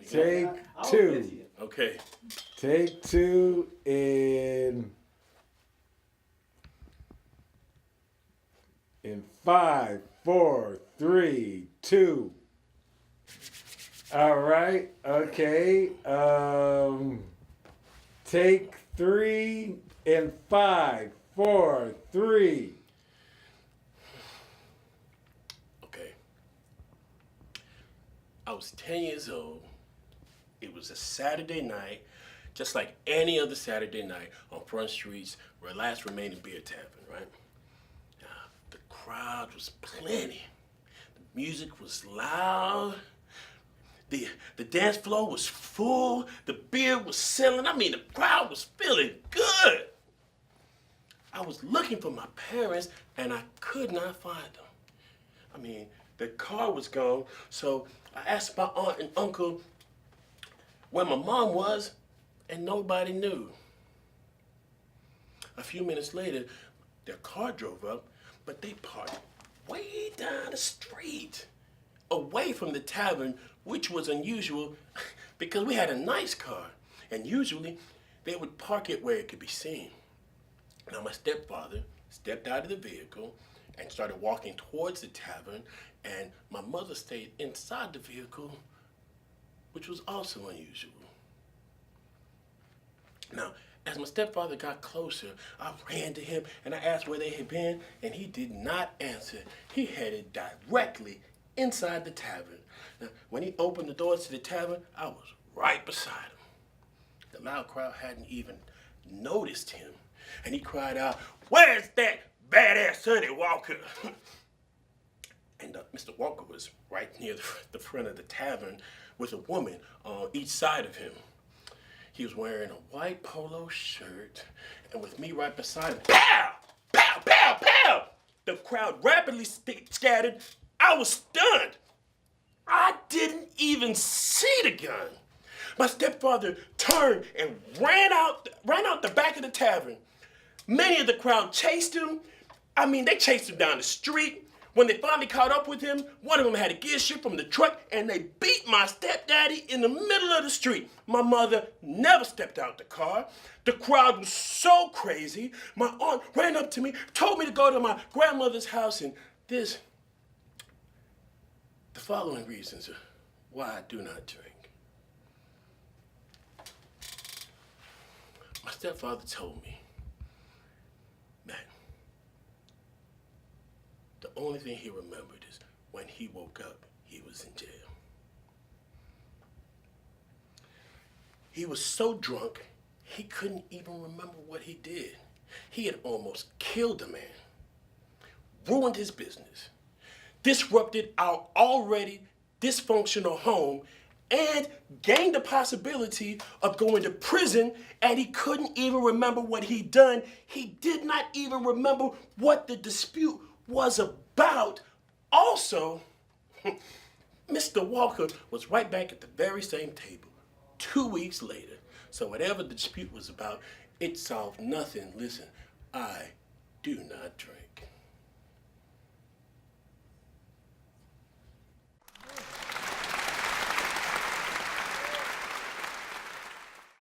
Take two. Okay. Take two in 5, 4, 3, 2. All right. Okay. Take three in 5, 4, 3. Okay. I was 10 years old. It was a Saturday night, just like any other Saturday night on Front Street's last remaining beer tavern, right? The crowd was plenty. The music was loud. The dance floor was full. The beer was selling. I mean, the crowd was feeling good. I was looking for my parents, and I could not find them. I mean, the car was gone, so I asked my aunt and uncle where my mom was, and nobody knew. A few minutes later, their car drove up, but they parked way down the street, away from the tavern, which was unusual because we had a nice car, and usually they would park it where it could be seen. Now my stepfather stepped out of the vehicle and started walking towards the tavern, and my mother stayed inside the vehicle, which was also unusual. Now, as my stepfather got closer, I ran to him and I asked where they had been, and he did not answer. He headed directly inside the tavern. Now, when he opened the doors to the tavern, I was right beside him. The loud crowd hadn't even noticed him, and he cried out, "Where's that badass Sonny Walker?" And Mr. Walker was right near the front of the tavern with a woman on each side of him. He was wearing a white polo shirt, and with me right beside him, pow, pow, pow, pow! The crowd rapidly scattered. I was stunned. I didn't even see the gun. My stepfather turned and ran out the back of the tavern. Many of the crowd chased him. I mean, they chased him down the street. When they finally caught up with him, one of them had a gear shift from the truck, and they beat my stepdaddy in the middle of the street. My mother never stepped out the car. The crowd was so crazy. My aunt ran up to me, told me to go to my grandmother's house, and the following reasons why I do not drink. My stepfather told me that the only thing he remembered is when he woke up, he was in jail. He was so drunk, he couldn't even remember what he did. He had almost killed a man, ruined his business, disrupted our already dysfunctional home, and gained the possibility of going to prison, and he couldn't even remember what he'd done. He did not even remember what the dispute was about. Also, Mr. Walker was right back at the very same table 2 weeks later. So whatever the dispute was about, it solved nothing. Listen, I do not drink.